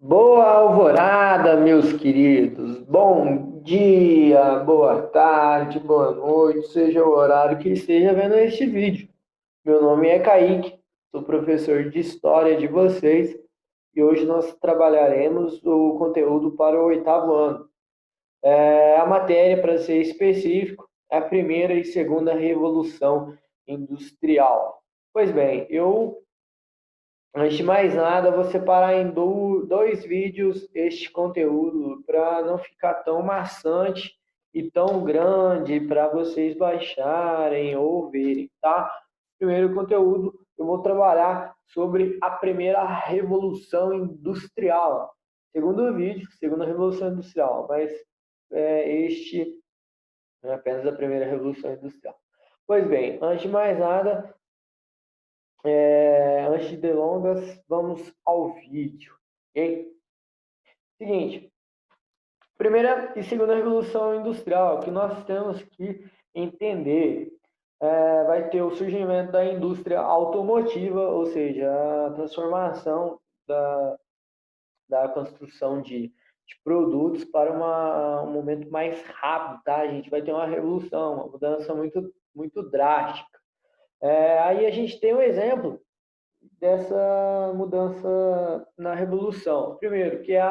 Boa alvorada, meus queridos. Bom dia, boa tarde, boa noite, seja o horário que esteja vendo este vídeo. Meu nome é Kaique, sou professor de História de vocês e hoje nós trabalharemos o conteúdo para o oitavo ano. A matéria, para ser específico, é a primeira e segunda revolução industrial. Pois bem, antes de mais nada, vou separar em dois vídeos este conteúdo para não ficar tão maçante e tão grande para vocês baixarem ou verem, tá? Primeiro conteúdo, eu vou trabalhar sobre a primeira revolução industrial. Segundo vídeo, segunda revolução industrial, mas este é apenas a primeira revolução industrial. Pois bem, antes de mais nada, antes de delongas, vamos ao vídeo, ok? Seguinte, primeira e segunda revolução industrial, que nós temos que entender, vai ter o surgimento da indústria automotiva, ou seja, a transformação da construção de produtos para um momento mais rápido, tá? A gente vai ter uma revolução, uma mudança muito drástica. Aí a gente tem um exemplo dessa mudança na revolução. Primeiro, que é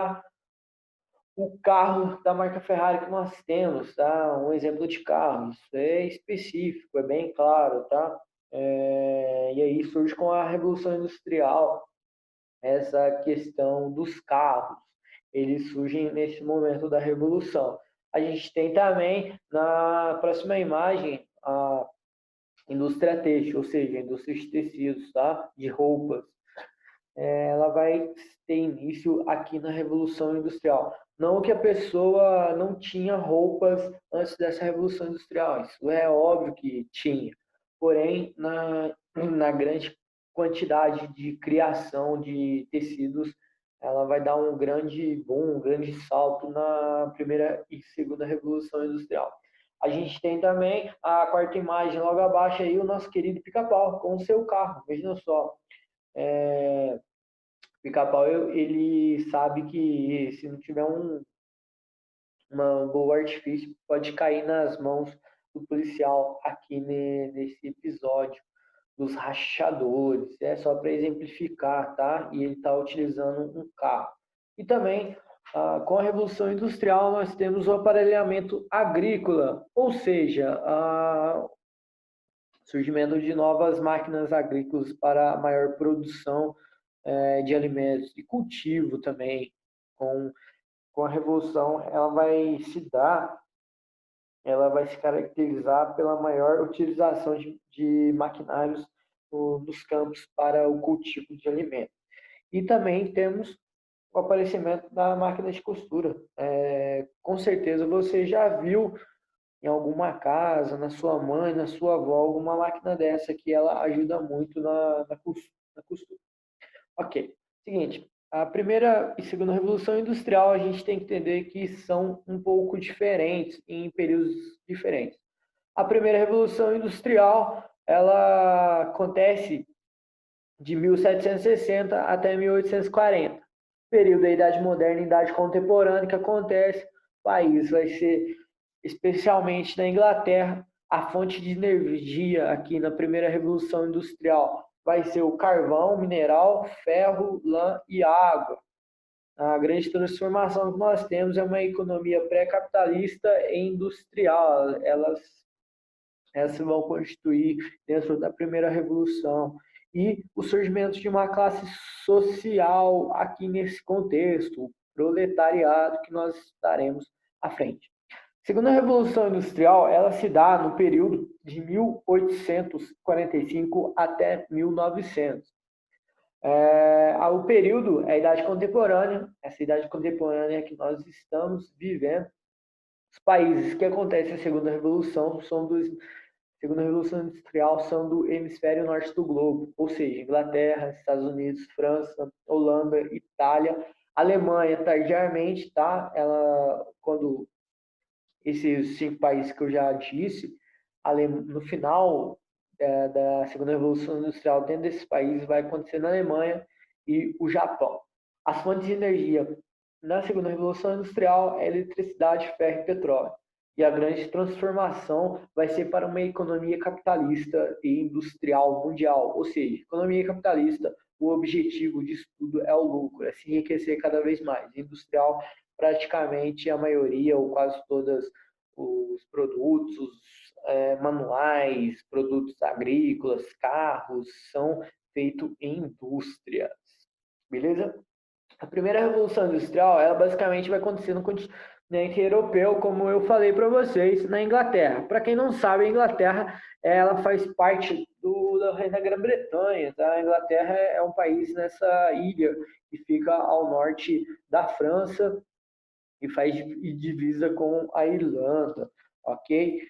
o carro da marca Ferrari que nós temos, tá? Um exemplo de carro, isso é específico, é bem claro, tá? E aí surge com a Revolução Industrial essa questão dos carros. Eles surgem nesse momento da Revolução. A gente tem também, na próxima imagem, a indústria têxtil, ou seja, a indústria de tecidos, tá? De roupas. Ela vai ter início aqui na Revolução Industrial. Não que a pessoa não tinha roupas antes dessa Revolução Industrial, isso é óbvio que tinha. Porém, na grande quantidade de criação de tecidos, ela vai dar um grande boom, um grande salto na primeira e segunda Revolução Industrial. A gente tem também a quarta imagem logo abaixo aí, o nosso querido Pica-Pau com o seu carro. Veja só, Pica-Pau, ele sabe que se não tiver uma boa artifício, pode cair nas mãos do policial aqui nesse episódio dos rachadores. É só para exemplificar, tá? E ele está utilizando um carro. E também, com a Revolução Industrial, nós temos o aparelhamento agrícola, ou seja, o surgimento de novas máquinas agrícolas para maior produção de alimentos e cultivo também. Com, com a revolução, ela vai se caracterizar pela maior utilização de maquinários nos campos para o cultivo de alimentos. E também temos o aparecimento da máquina de costura. Com certeza você já viu em alguma casa, na sua mãe, na sua avó, alguma máquina dessa que ela ajuda muito na costura. Ok. Seguinte, a primeira e segunda revolução industrial a gente tem que entender que são um pouco diferentes em períodos diferentes. A primeira revolução industrial, ela acontece de 1760 até 1840. Período da Idade Moderna e Idade Contemporânea que acontece, o país vai ser, especialmente na Inglaterra, a fonte de energia aqui na primeira revolução industrial vai ser o carvão, mineral, ferro, lã e água. A grande transformação que nós temos é uma economia pré-capitalista e industrial. Elas vão constituir dentro da primeira revolução. E o surgimento de uma classe social aqui nesse contexto, o proletariado, que nós estaremos à frente. A segunda revolução industrial, ela se dá no período de 1845 até 1900. O período é a Idade Contemporânea, essa Idade Contemporânea que nós estamos vivendo. Os países que acontecem a Segunda Revolução Segunda Revolução Industrial são do hemisfério norte do globo, ou seja, Inglaterra, Estados Unidos, França, Holanda, Itália, Alemanha, tardiamente, tá? Quando esses cinco países que eu já disse, no final da Segunda Revolução Industrial, dentro desses países, vai acontecer na Alemanha e o Japão. As fontes de energia na segunda revolução industrial é eletricidade, ferro e petróleo. E a grande transformação vai ser para uma economia capitalista e industrial mundial. Ou seja, economia capitalista, o objetivo disso tudo é o lucro, é se enriquecer cada vez mais. Industrial, praticamente a maioria ou quase todos os produtos manuais, produtos agrícolas, carros, são feitos em indústrias. Beleza? A primeira revolução industrial, ela basicamente vai acontecer no continente europeu, como eu falei para vocês, na Inglaterra. Para quem não sabe, a Inglaterra, ela faz parte do reino da Grã-Bretanha, tá? A Inglaterra é um país nessa ilha que fica ao norte da França e divisa com a Irlanda, ok?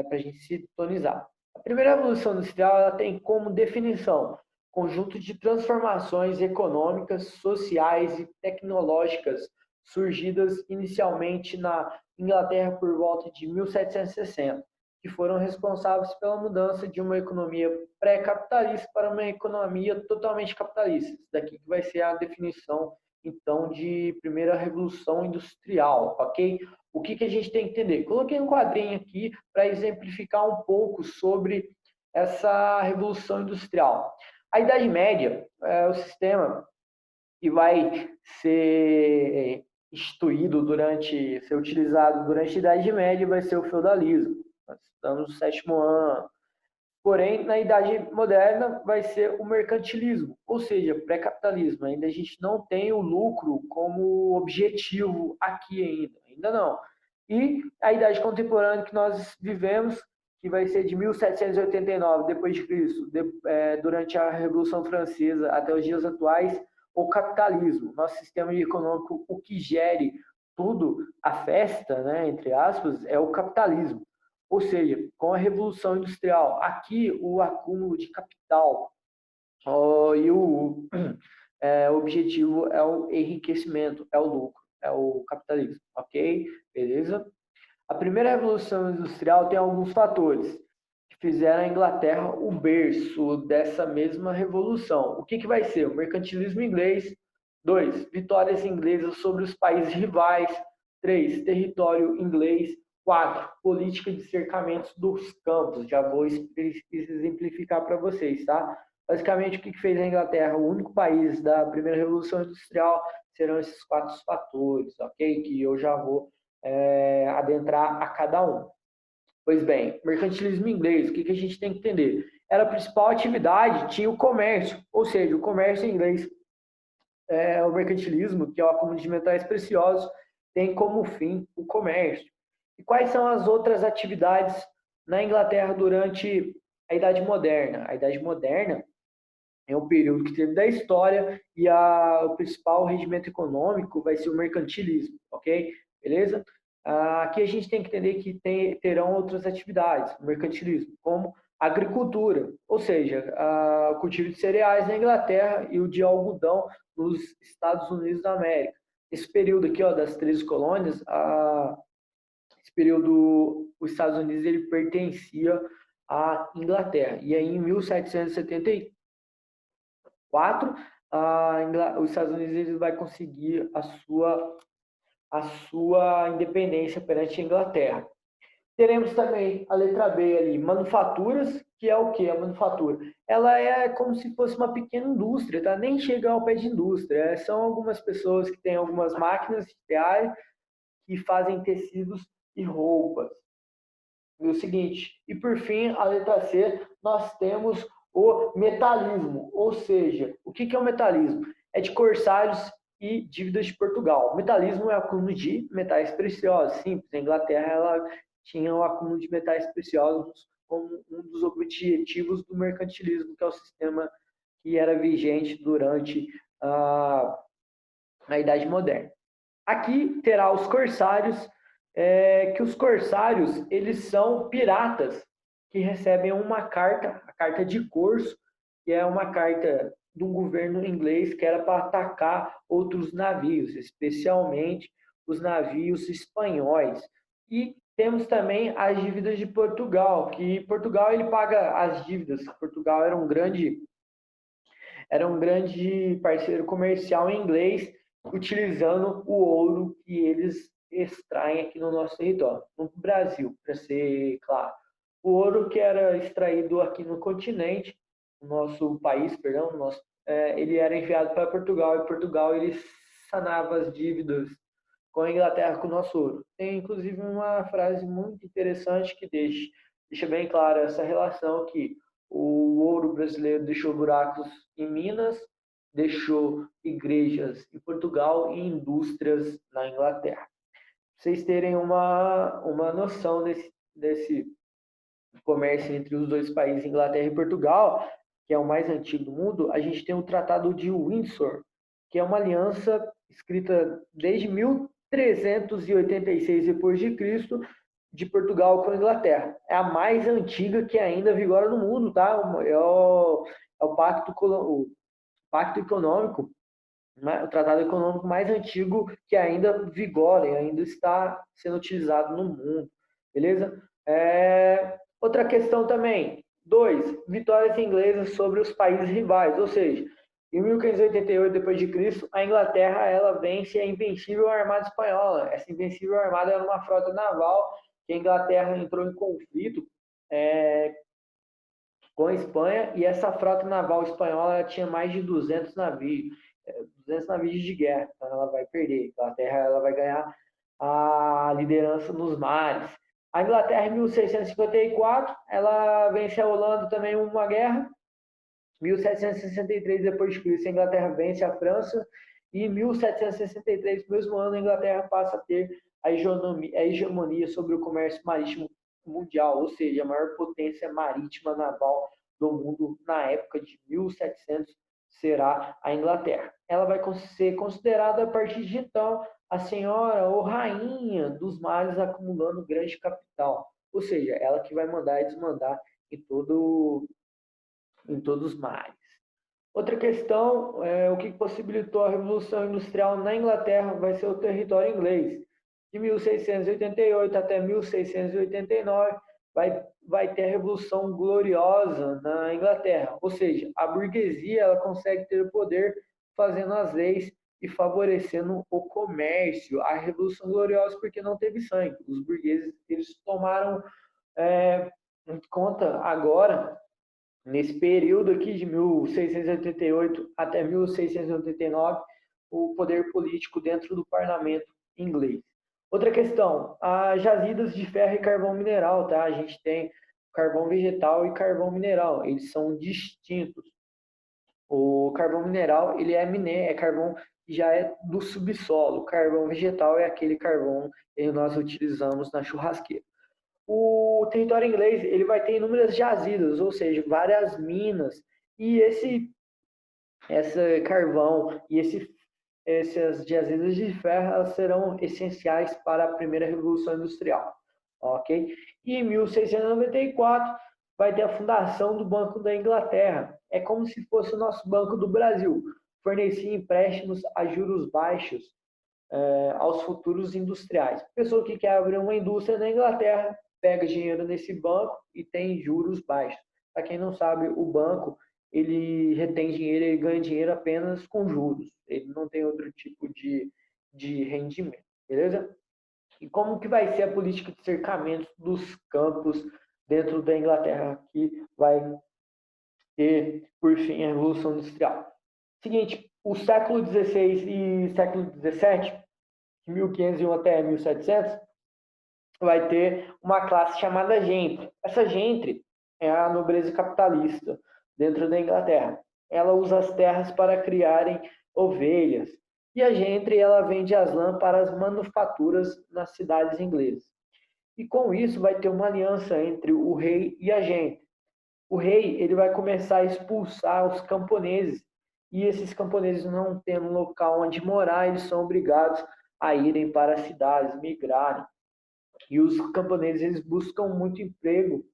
Para a gente sintonizar. A primeira revolução industrial, ela tem como definição conjunto de transformações econômicas, sociais e tecnológicas surgidas inicialmente na Inglaterra por volta de 1760, que foram responsáveis pela mudança de uma economia pré-capitalista para uma economia totalmente capitalista. Isso daqui que vai ser a definição, então, de primeira revolução industrial, ok? O que a gente tem que entender? Coloquei um quadrinho aqui para exemplificar um pouco sobre essa revolução industrial. A Idade Média é o sistema que vai ser ser utilizado durante a Idade Média, vai ser o feudalismo. Nós estamos no sétimo ano. Porém, na Idade Moderna vai ser o mercantilismo, ou seja, pré-capitalismo. Ainda a gente não tem o lucro como objetivo aqui ainda não. E a Idade Contemporânea que nós vivemos, que vai ser de 1789 depois de Cristo, durante a Revolução Francesa até os dias atuais, o capitalismo, nosso sistema econômico, o que gere tudo, a festa, né, entre aspas, é o capitalismo. Ou seja, com a Revolução Industrial, aqui o acúmulo de capital e o objetivo é o enriquecimento, é o lucro, é o capitalismo, ok? Beleza? A primeira Revolução Industrial tem alguns fatores que fizeram a Inglaterra o berço dessa mesma revolução. O que vai ser? O mercantilismo inglês. 2. Vitórias inglesas sobre os países rivais. 3. Território inglês. 4. Política de cercamentos dos campos. Já vou exemplificar para vocês, tá? Basicamente, o que fez a Inglaterra? O único país da primeira Revolução Industrial serão esses 4 fatores, ok? Que eu já vou adentrar a cada um. Pois bem, mercantilismo inglês, o que a gente tem que entender? Era a principal atividade, tinha o comércio, ou seja, o comércio em inglês, o mercantilismo, que é o acúmulo de metais preciosos, tem como fim o comércio. E quais são as outras atividades na Inglaterra durante a Idade Moderna? A Idade Moderna é um período que teve da história e o principal regimento econômico vai ser o mercantilismo, ok? Beleza? Aqui a gente tem que entender que terão outras atividades, o mercantilismo, como agricultura, ou seja, o cultivo de cereais na Inglaterra e o de algodão nos Estados Unidos da América. Esse período aqui, ó, das 13 colônias, esse período, os Estados Unidos ele pertencia à Inglaterra. E aí, em 1774, os Estados Unidos ele vai conseguir a sua independência perante a Inglaterra. Teremos também a letra B ali, manufaturas, que é o que? A manufatura? Ela é como se fosse uma pequena indústria, tá? Nem chega ao pé de indústria. São algumas pessoas que têm algumas máquinas de tear que fazem tecidos e roupas. E o seguinte, e por fim, a letra C, nós temos o metalismo, ou seja, o que é o metalismo? É de corsários e dívidas de Portugal. O metalismo é o acúmulo de metais preciosos, simples. A Inglaterra ela tinha o acúmulo de metais preciosos como um dos objetivos do mercantilismo, que é o sistema que era vigente durante a Idade Moderna. Aqui terá os corsários, que os corsários eles são piratas que recebem uma carta, a carta de corso, que é uma carta de um governo inglês que era para atacar outros navios, especialmente os navios espanhóis. E temos também as dívidas de Portugal, que Portugal ele paga as dívidas. Portugal era um grande era um grande parceiro comercial inglês, utilizando o ouro que eles extraem aqui no nosso território, no Brasil, para ser claro. O ouro que era extraído aqui no continente, no nosso país, perdão, ele era enviado para Portugal, e Portugal ele sanava as dívidas com a Inglaterra com o nosso ouro. Tem inclusive uma frase muito interessante que deixa bem clara essa relação que o ouro brasileiro deixou buracos em Minas, deixou igrejas em Portugal e indústrias na Inglaterra. Pra vocês terem uma noção desse comércio entre os dois países, Inglaterra e Portugal, que é o mais antigo do mundo, a gente tem o Tratado de Windsor, que é uma aliança escrita desde 1386 depois de Cristo, de Portugal com a Inglaterra. É a mais antiga que ainda vigora no mundo, tá? É o pacto econômico, né? O tratado econômico mais antigo que ainda vigora e ainda está sendo utilizado no mundo, beleza? Outra questão também, 2, vitórias inglesas sobre os países rivais, ou seja, em 1588 depois de Cristo, a Inglaterra ela vence a Invencível Armada Espanhola. Essa Invencível Armada era uma frota naval que a Inglaterra entrou em conflito com a Espanha, e essa frota naval espanhola tinha mais de 200 navios de guerra, então ela vai perder. A Inglaterra ela vai ganhar a liderança nos mares. A Inglaterra, em 1654, ela vence a Holanda também uma guerra. 1763 depois de Cristo, a Inglaterra vence a França, e em 1763, no mesmo ano, a Inglaterra passa a ter a hegemonia sobre o comércio marítimo mundial, ou seja, a maior potência marítima naval do mundo na época de 1700 será a Inglaterra. Ela vai ser considerada a partir de então a senhora ou rainha dos mares, acumulando grande capital, ou seja, ela que vai mandar e desmandar em todos os mares. Outra questão, o que possibilitou a Revolução Industrial na Inglaterra vai ser o território inglês. De 1688 até 1689, vai ter a Revolução Gloriosa na Inglaterra, ou seja, a burguesia ela consegue ter o poder fazendo as leis e favorecendo o comércio. A Revolução Gloriosa porque não teve sangue. Os burgueses eles tomaram conta agora, nesse período aqui de 1688 até 1689, o poder político dentro do parlamento inglês. Outra questão, as jazidas de ferro e carvão mineral, tá? A gente tem carvão vegetal e carvão mineral, eles são distintos. O carvão mineral, ele é carvão que já é do subsolo. O carvão vegetal é aquele carvão que nós utilizamos na churrasqueira. O território inglês ele vai ter inúmeras jazidas, ou seja, várias minas, e esse carvão e essas jazidas de ferro serão essenciais para a primeira revolução industrial, ok? E em 1694 vai ter a fundação do Banco da Inglaterra. É como se fosse o nosso Banco do Brasil, fornecia empréstimos a juros baixos aos futuros industriais. Pessoa que quer abrir uma indústria na Inglaterra pega dinheiro nesse banco e tem juros baixos. Para quem não sabe, o banco ele retém dinheiro, ele ganha dinheiro apenas com juros. Ele não tem outro tipo de rendimento, beleza? E como que vai ser a política de cercamento dos campos dentro da Inglaterra que vai ter, por fim, a Revolução Industrial? Seguinte, o século XVI e século XVII, de 1501 até 1700, vai ter uma classe chamada gentry. Essa gentry é a nobreza capitalista dentro da Inglaterra. Ela usa as terras para criarem ovelhas. E a gentry ela vende as lãs para as manufaturas nas cidades inglesas. E com isso vai ter uma aliança entre o rei e a gentry. O rei ele vai começar a expulsar os camponeses. E esses camponeses não tendo um local onde morar, eles são obrigados a irem para as cidades, migrarem. E os camponeses eles buscam muito emprego,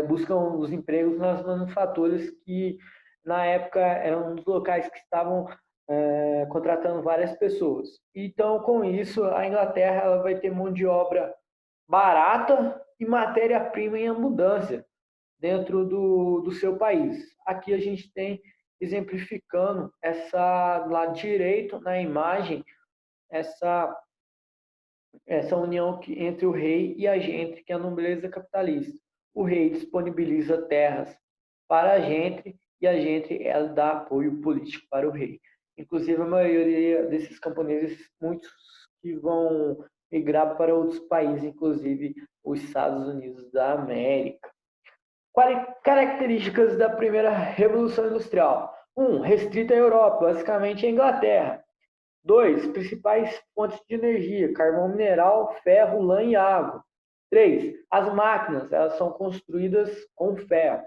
buscam os empregos nas manufaturas que na época eram os locais que estavam contratando várias pessoas. Então, com isso, a Inglaterra ela vai ter mão de obra barata e matéria-prima em abundância dentro do seu país. Aqui a gente tem exemplificando essa lado direito na imagem, essa união entre o rei e a gente, que é a nobreza capitalista. O rei disponibiliza terras para a gente e a gente dá apoio político para o rei. Inclusive, a maioria desses camponeses, muitos que vão migrar para outros países, inclusive os Estados Unidos da América. Características da primeira Revolução Industrial. 1. Restrita à Europa, basicamente a Inglaterra. 2. Principais fontes de energia: carvão mineral, ferro, lã e água. 3. As máquinas, elas são construídas com ferro.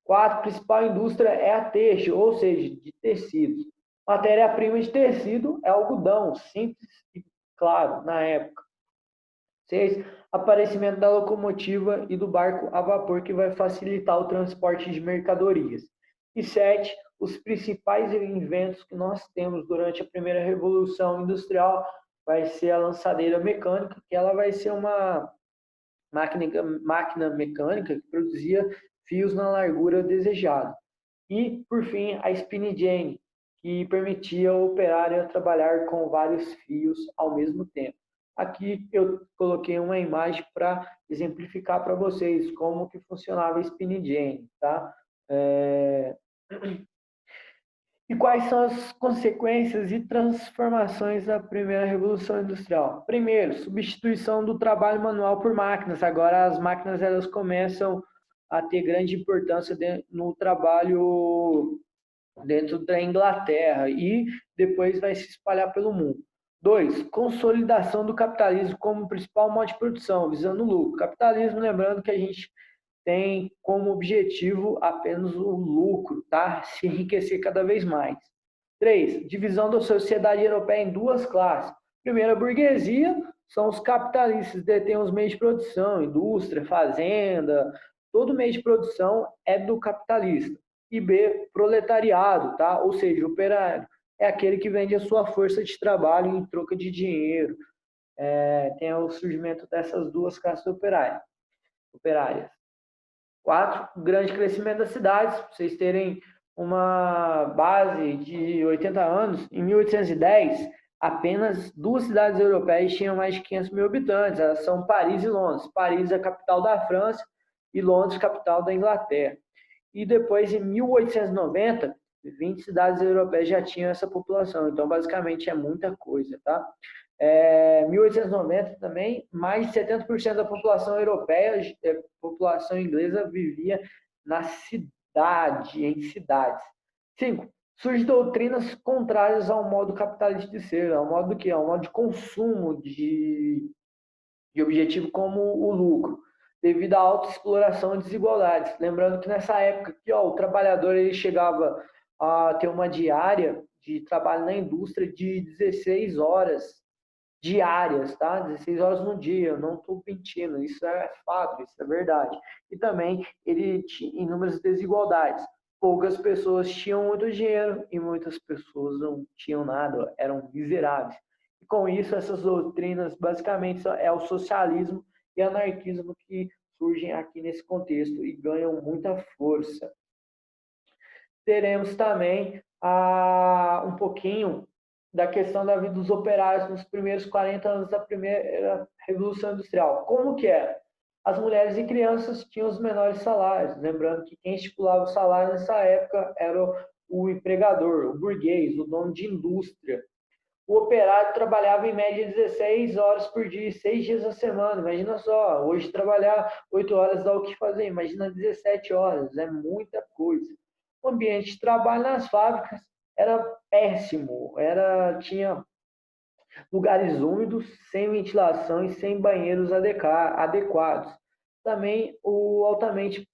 4. Principal indústria é a têxtil, ou seja, de tecidos. Matéria-prima de tecido é algodão, simples e claro, na época. 6. Aparecimento da locomotiva e do barco a vapor, que vai facilitar o transporte de mercadorias. E 7. Os principais inventos que nós temos durante a primeira revolução industrial vai ser a lançadeira mecânica, que ela vai ser uma máquina mecânica que produzia fios na largura desejada. E, por fim, a spin jenny, que permitia ao operário trabalhar com vários fios ao mesmo tempo. Aqui eu coloquei uma imagem para exemplificar para vocês como que funcionava a spin jenny, tá? E quais são as consequências e transformações da primeira revolução industrial? Primeiro, substituição do trabalho manual por máquinas. Agora as máquinas elas começam a ter grande importância no trabalho dentro da Inglaterra e depois vai se espalhar pelo mundo. 2. Consolidação do capitalismo como principal modo de produção, visando o lucro. Capitalismo, lembrando que a gente tem como objetivo apenas o lucro, tá? Se enriquecer cada vez mais. 3. Divisão da sociedade europeia em duas classes. Primeira, a burguesia, são os capitalistas, detêm os meios de produção, indústria, fazenda, todo meio de produção é do capitalista. E B, proletariado, tá? Ou seja, operário. É aquele que vende a sua força de trabalho em troca de dinheiro. Tem o surgimento dessas duas classes operárias. 4. Grande crescimento das cidades. Para vocês terem uma base de 80 anos, em 1810, apenas duas cidades europeias tinham mais de 500 mil habitantes. Elas são Paris e Londres. Paris é a capital da França e Londres, capital da Inglaterra. E depois, em 1890, 20 cidades europeias já tinham essa população. Então, basicamente, é muita coisa, tá? 1890 também, mais de 70% da população europeia, população inglesa, vivia na cidade, em cidades. 5. Surgem doutrinas contrárias ao modo capitalista de ser, ao modo do quê? Ao modo de consumo, de objetivo como o lucro, devido à alta exploração e desigualdades. Lembrando que nessa época aqui, o trabalhador ele chegava a ter uma diária de trabalho na indústria de 16 horas diárias, tá? 16 horas no dia, eu não estou mentindo, isso é fato, isso é verdade. E também ele tinha inúmeras desigualdades. Poucas pessoas tinham muito dinheiro e muitas pessoas não tinham nada, eram miseráveis. E com isso, essas doutrinas basicamente é o socialismo e anarquismo que surgem aqui nesse contexto e ganham muita força. Teremos também um pouquinho da questão da vida dos operários nos primeiros 40 anos da primeira Revolução Industrial. Como que é? As mulheres e crianças tinham os menores salários. Lembrando que quem estipulava o salário nessa época era o empregador, o burguês, o dono de indústria. O operário trabalhava em média 16 horas por dia, 6 dias na semana. Imagina só, hoje trabalhar 8 horas dá o que fazer, imagina 17 horas, é muita coisa. O ambiente de trabalho nas fábricas era péssimo, tinha lugares úmidos, sem ventilação e sem banheiros adequados. Também o altamente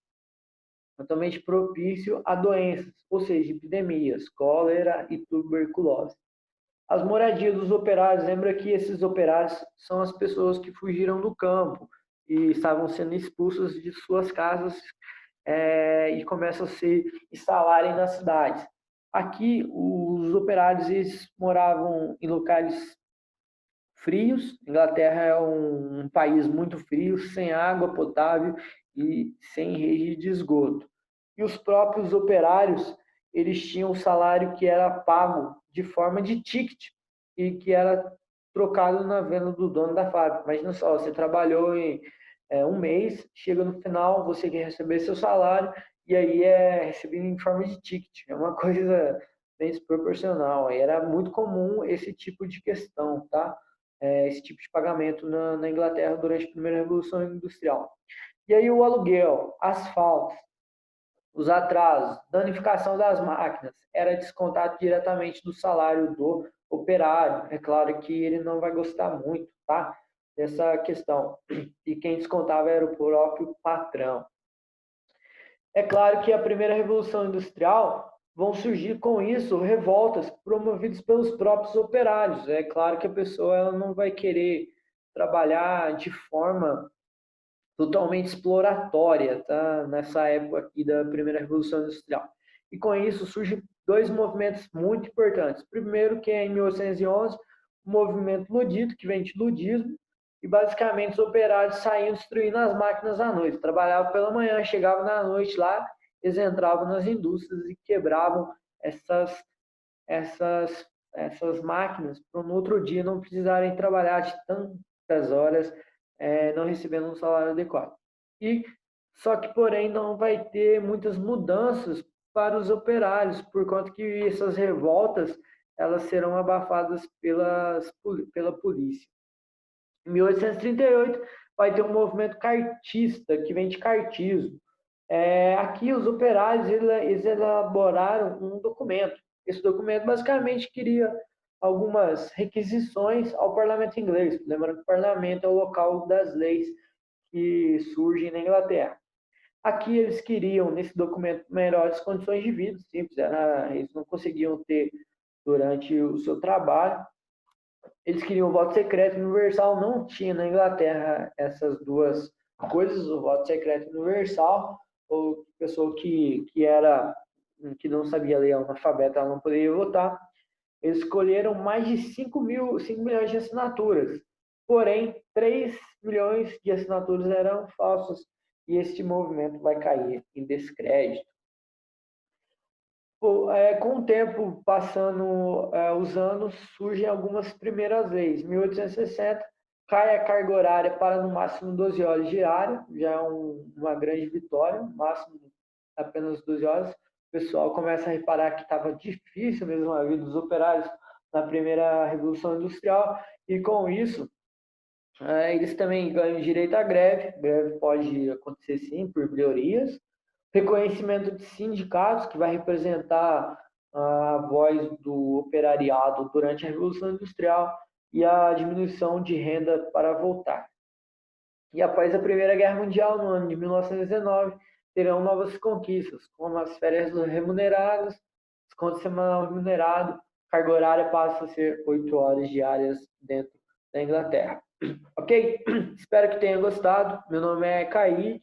propício a doenças, ou seja, epidemias, cólera e tuberculose. As moradias dos operários, lembra que esses operários são as pessoas que fugiram do campo e estavam sendo expulsas de suas casas e começam a se instalarem nas cidades. Aqui, os operários eles moravam em locais frios. A Inglaterra é um país muito frio, sem água potável e sem rede de esgoto. E os próprios operários, eles tinham um salário que era pago de forma de ticket e que era trocado na venda do dono da fábrica. Imagina só, você trabalhou em um mês, chega no final, você quer receber seu salário e aí é recebido em forma de ticket. É uma coisa bem desproporcional. Aí era muito comum esse tipo de questão, tá? Esse tipo de pagamento na Inglaterra durante a primeira Revolução Industrial. E aí o aluguel, asfalto, os atrasos, danificação das máquinas, era descontado diretamente do salário do operário. É claro que ele não vai gostar muito, tá? Dessa questão. E quem descontava era o próprio patrão. É claro que a primeira Revolução Industrial vão surgir com isso revoltas promovidas pelos próprios operários. É claro que a pessoa ela não vai querer trabalhar de forma totalmente exploratória, tá? Nessa época aqui da primeira Revolução Industrial. E com isso surgem dois movimentos muito importantes. Primeiro, que é em 1811, o movimento ludito, que vem de ludismo, e basicamente os operários saíam destruindo as máquinas à noite. Trabalhavam pela manhã, chegavam na noite lá, eles entravam nas indústrias e quebravam essas, essas máquinas para no outro dia não precisarem trabalhar de tantas horas, não recebendo um salário adequado. E só que, porém, não vai ter muitas mudanças para os operários, por conta que essas revoltas elas serão abafadas pela polícia. Em 1838, vai ter um movimento cartista, que vem de cartismo. Aqui, os operários eles elaboraram um documento. Esse documento, basicamente, queria algumas requisições ao parlamento inglês. Lembrando que o parlamento é o local das leis que surgem na Inglaterra. Aqui, eles queriam, nesse documento, melhores condições de vida, simples, eles não conseguiam ter durante o seu trabalho. Eles queriam o voto secreto universal, não tinha na Inglaterra essas duas coisas, o voto secreto universal, ou pessoa que não sabia ler analfabeta, ela não poderia votar. Eles escolheram mais de 5 milhões de assinaturas, porém 3 milhões de assinaturas eram falsas e este movimento vai cair em descrédito. Com o tempo passando os anos, surgem algumas primeiras leis. Em 1860, cai a carga horária para no máximo 12 horas diária, já é uma grande vitória, máximo apenas 12 horas. O pessoal começa a reparar que estava difícil mesmo a vida dos operários na primeira Revolução Industrial, e com isso, eles também ganham direito à greve. Greve pode acontecer sim por melhorias, reconhecimento de sindicatos, que vai representar a voz do operariado durante a Revolução Industrial, e a diminuição de renda para voltar. E após a Primeira Guerra Mundial, no ano de 1919, terão novas conquistas, como as férias remuneradas, desconto semanal remunerado, carga horária passa a ser 8 horas diárias dentro da Inglaterra. Ok? Espero que tenha gostado. Meu nome é Caí.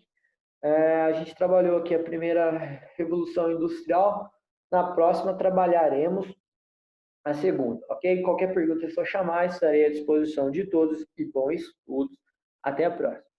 A gente trabalhou aqui a primeira Revolução Industrial. Na próxima trabalharemos a segunda, ok? Qualquer pergunta é só chamar, estarei à disposição de todos e bons estudos. Até a próxima.